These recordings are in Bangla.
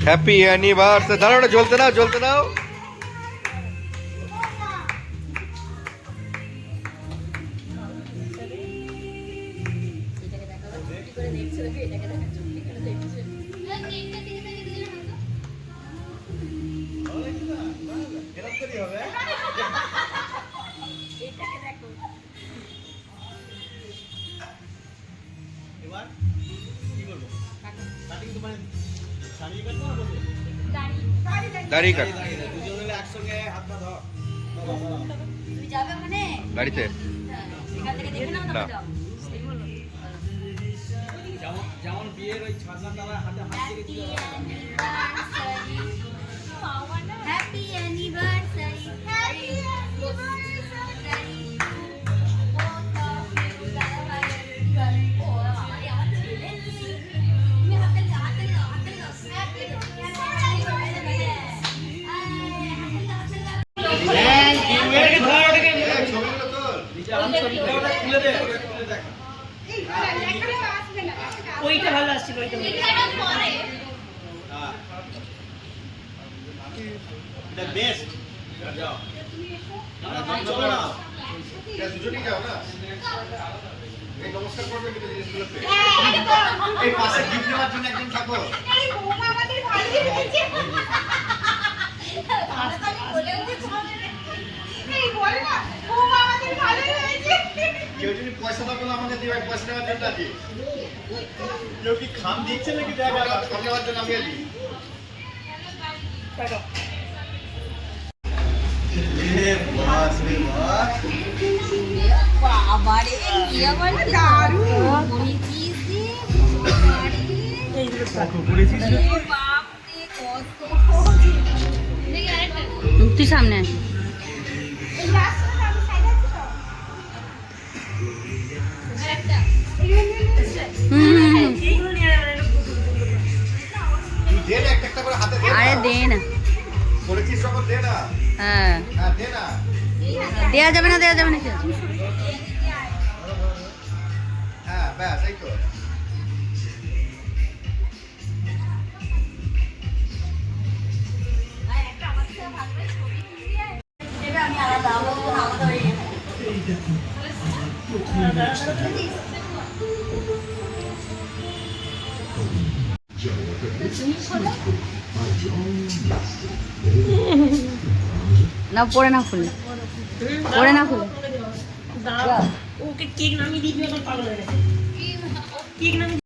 Happy anniversary. দাঁড়াও, ওটা জ্বলতে নাও, জ্বলতে নাও। দাড়ি কাট গাড়িতে না। যেমন বিয়ের ওই ছাদনা তারা হাতে হাত থেকে দিয়ে হ্যাপি অ্যানিভার্সারি, হ্যাপি অ্যানিভার্সারি। ওইটা ভালো আসছিল, ওইটা এটা বেস্ট। যাও চলো না, দুজনেই যাও না। এই নমস্কার করবে কিন্তু জিনিসগুলো পেয়ে এই পাশে গিফট নেওয়ার জন্য একজন থাকো। এই বৌমা আমাদের ভালোই হয়েছে। আমি বলে উঠে তোমাদের এই বলে না বৌমা আমাদের ভালোই হয়েছে। কেউ যদি পয়সা দাও বলে আমাকে দিও, পয়সা নেওয়ার জন্য আছি। কেউ কি খাম দিচ্ছে নাকি দেখ খাম নেওয়ার জন্য আমি আছি। বাবারে কি আবার দারুণ বলেছিস তুই সামনে আরে দে না, হ্যাঁ দেয়া যাবে না, দেয়া যাবে না। হ্যাঁ ব্যাস এই তো। না পড়ে না খুললে, পড়ে না খুলে ওকে কেক নামিয়ে দিবি, ওটা পাগল হয়ে গেছে। কেক নামিয়ে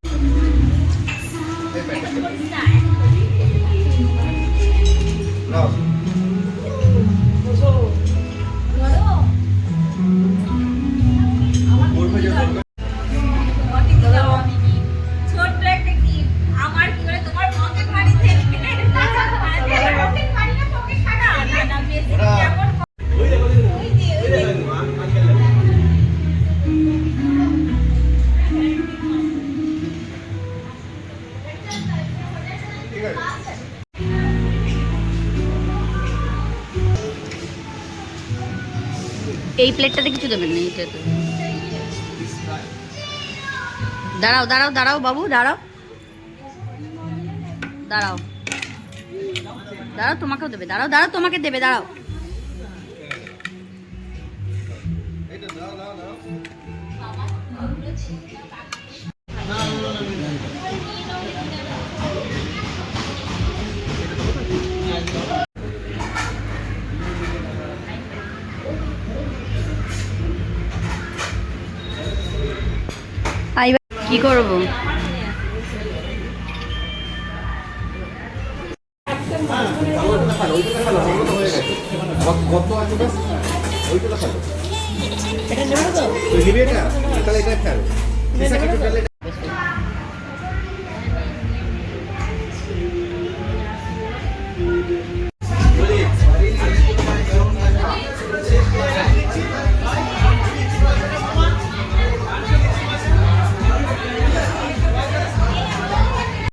ছোট্ট একটা গিফট আমার কি বলে তোমার পকেট মানি থেকে পকেট মানি না পকেট খানা না না বেশি কেমন ওই যে এই প্লেটটাতে কিছু দেবেন না, এইটাতে। দাঁড়াও দাঁড়াও দাঁড়াও বাবু, দাঁড়াও দাঁড়াও দাঁড়াও, তোমাকেও দেবে, দাঁড়াও দাঁড়াও, তোমাকে দেবে, দাঁড়াও। কি করবো? এটা নেবে না তো? তুই নিবি এটা? তাহলে এটা খেল।